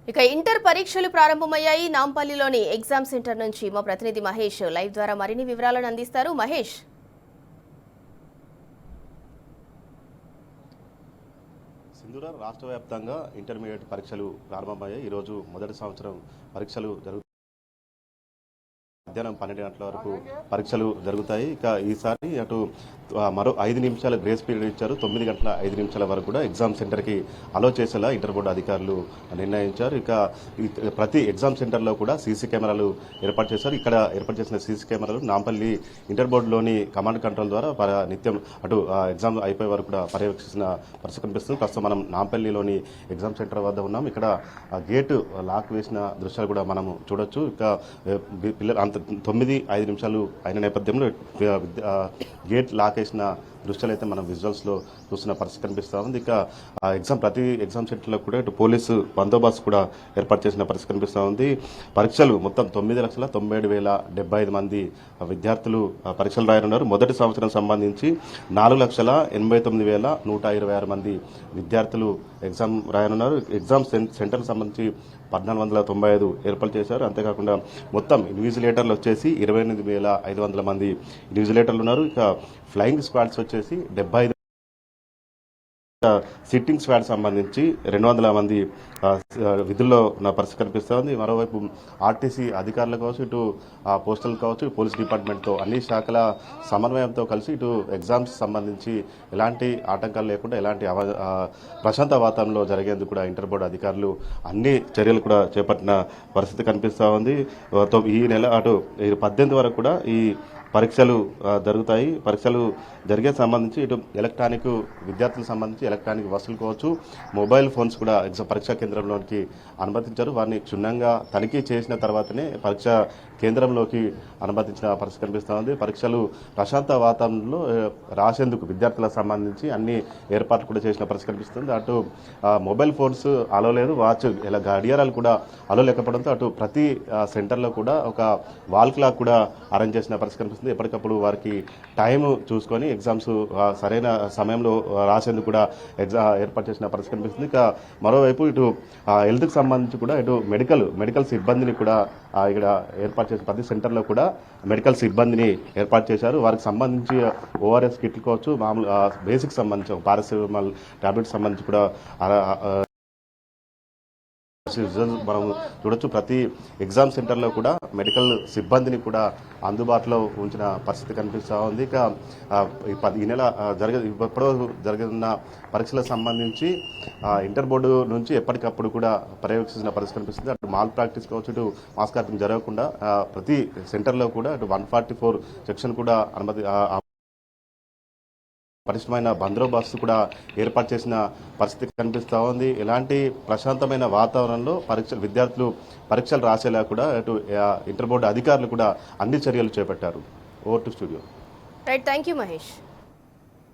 ఇక ఇంటర్ పరీక్షలు ప్రారంభమయ్యాయి. నాంపల్లిలోని ఎగ్జామ్ సెంటర్ నుంచి మా ప్రతినిధి మహేష్ లైవ్ ద్వారా మరిన్ని వివరాలను అందిస్తారు. మహేష్, సింధూర రాష్ట్ర వ్యాప్తంగా ఇంటర్మీడియట్ పరీక్షలు ప్రారంభమయ్యాయి. ఈరోజు మొదటి సంవత్సరం పరీక్షలు మధ్యాహ్నం 12 గంటల వరకు పరీక్షలు జరుగుతాయి. ఇక ఈసారి అటు మరో 5 నిమిషాల గ్రేస్ పీరియడ్ ఇచ్చారు. 9 గంటల 5 నిమిషాల వరకు కూడా ఎగ్జామ్ సెంటర్కి అలో చేసేలా ఇంటర్ బోర్డు అధికారులు నిర్ణయించారు. ఇక ప్రతి ఎగ్జామ్ సెంటర్లో కూడా సీసీ కెమెరాలు ఏర్పాటు చేశారు. ఇక్కడ ఏర్పాటు చేసిన సీసీ కెమెరాలు నాంపల్లి ఇంటర్ బోర్డులోని కమాండ్ కంట్రోల్ ద్వారా నిత్యం అటు ఎగ్జామ్ అయిపోయే వరకు కూడా పర్యవేక్షించిన పరిస్థితి కనిపిస్తుంది. ప్రస్తుతం మనం నాంపల్లిలోని ఎగ్జామ్ సెంటర్ వద్ద ఉన్నాం. ఇక్కడ గేటు లాక్ వేసిన దృశ్యాలు కూడా మనము చూడొచ్చు. ఇక పిల్లలు 9-5 నిమిషాలు అయిన నేపథ్యంలో గేట్ లాక్ వేసిన దృశ్యాలు అయితే మనం విజువల్స్లో చూస్తున్న పరిస్థితి కనిపిస్తూ ఉంది. ఇక ప్రతి ఎగ్జామ్ సెంటర్లో కూడా ఇటు పోలీసు బందోబస్తు కూడా ఏర్పాటు చేసిన పరిస్థితి కనిపిస్తూ ఉంది. పరీక్షలు మొత్తం 9,97,075 మంది విద్యార్థులు పరీక్షలు రాయనున్నారు. మొదటి సంవత్సరం సంబంధించి 4,89,126 మంది విద్యార్థులు ఎగ్జామ్ రాయనున్నారు. ఎగ్జామ్ సెంటర్ సంబంధించి 1,495 ఏర్పాటు చేశారు. అంతేకాకుండా మొత్తం ఇన్విజిలేటర్లు వచ్చేసి 28,500 మంది ఇన్విజిలేటర్లు ఉన్నారు. ఇక ఫ్లయింగ్ స్క్వాడ్స్ వచ్చేసి 75, సిట్టింగ్ స్క్వాడ్ సంబంధించి 200 మంది విధుల్లో ఉన్న పరిస్థితి కనిపిస్తుంది. మరోవైపు ఆర్టీసీ అధికారులు కావచ్చు, ఇటు పోస్టల్ కావచ్చు, పోలీస్ డిపార్ట్మెంట్తో అన్ని శాఖల సమన్వయంతో కలిసి ఇటు ఎగ్జామ్స్ సంబంధించి ఎలాంటి ఆటంకాలు లేకుండా ఎలాంటి ప్రశాంత వాతావరణంలో జరిగేందుకు కూడా ఇంటర్ బోర్డు అధికారులు అన్ని చర్యలు కూడా చేపట్టిన పరిస్థితి కనిపిస్తూ ఉంది. ఈ నెల అటు 18 వరకు కూడా ఈ పరీక్షలు జరుగుతాయి. పరీక్షలు జరిగే సంబంధించి ఇటు ఎలక్ట్రానిక్ విద్యార్థులకు సంబంధించి ఎలక్ట్రానిక్ వసతులు కావచ్చు, మొబైల్ ఫోన్స్ కూడా పరీక్షా కేంద్రంలోకి అనుమతించారు. వారిని క్షుణ్ణంగా తనిఖీ చేసిన తర్వాతనే పరీక్షా కేంద్రంలోకి అనుమతించిన పరిస్థితి కనిపిస్తూ ఉంది. పరీక్షలు ప్రశాంత వాతావరణంలో రాసేందుకు విద్యార్థులకు సంబంధించి అన్ని ఏర్పాట్లు కూడా చేసిన పరిస్థితి కనిపిస్తుంది. అటు మొబైల్ ఫోన్స్ అలో లేదు, వాచ్ ఇలా గడియారాలు కూడా అలో లేకపోవడంతో అటు ప్రతి సెంటర్లో కూడా ఒక వాల్ క్లాక్ కూడా అరేంజ్ చేసిన పరిస్థితి కనిపిస్తుంది. ఎప్పటికప్పుడు వారికి టైం చూసుకొని ఎగ్జామ్స్ సరైన సమయంలో రాసేందుకు కూడా ఏర్పాటు చేసిన పరిస్థితి కనిపిస్తుంది. ఇక మరోవైపు ఇటు హెల్త్కి సంబంధించి కూడా ఇటు మెడికల్ సిబ్బందిని కూడా ఇక్కడ ఏర్పాటు చేసిన ప్రతి సెంటర్లో కూడా మెడికల్ సిబ్బందిని ఏర్పాటు చేశారు. వారికి సంబంధించి ఓఆర్ఎస్ కిట్లు కావచ్చు, మామూలు బేసిక్ సంబంధించి పారాసిటమాల్ టాబ్లెట్స్ సంబంధించి కూడా మనం చూడొచ్చు. ప్రతి ఎగ్జామ్ సెంటర్లో కూడా మెడికల్ సిబ్బందిని కూడా అందుబాటులో ఉంచిన పరిస్థితి కనిపిస్తూ ఉంది. ఇక ఈ నెల ఇప్పటిలో జరుగుతున్న పరీక్షలకు సంబంధించి ఇంటర్ బోర్డు నుంచి ఎప్పటికప్పుడు కూడా పర్యవేక్షించిన పరిస్థితి కనిపిస్తుంది. అటు మాల్ ప్రాక్టీస్ కావచ్చు, ఇటు మాస్ కార్పింగ్ జరగకుండా ప్రతి సెంటర్లో కూడా ఇటు 144 సెక్షన్ కూడా పరిష్టమైన బందోబస్తు కూడా ఏర్పాటు చేసిన పరిస్థితి కనిపిస్తూ ఉంది. ఎలాంటి ప్రశాంతమైన వాతావరణంలో విద్యార్థులు పరీక్షలు రాసేలా కూడా అటు ఇంటర్ బోర్డు అధికారులు కూడా అన్ని చర్యలు చేపట్టారు. Over to studio. Right, thank you Mahesh.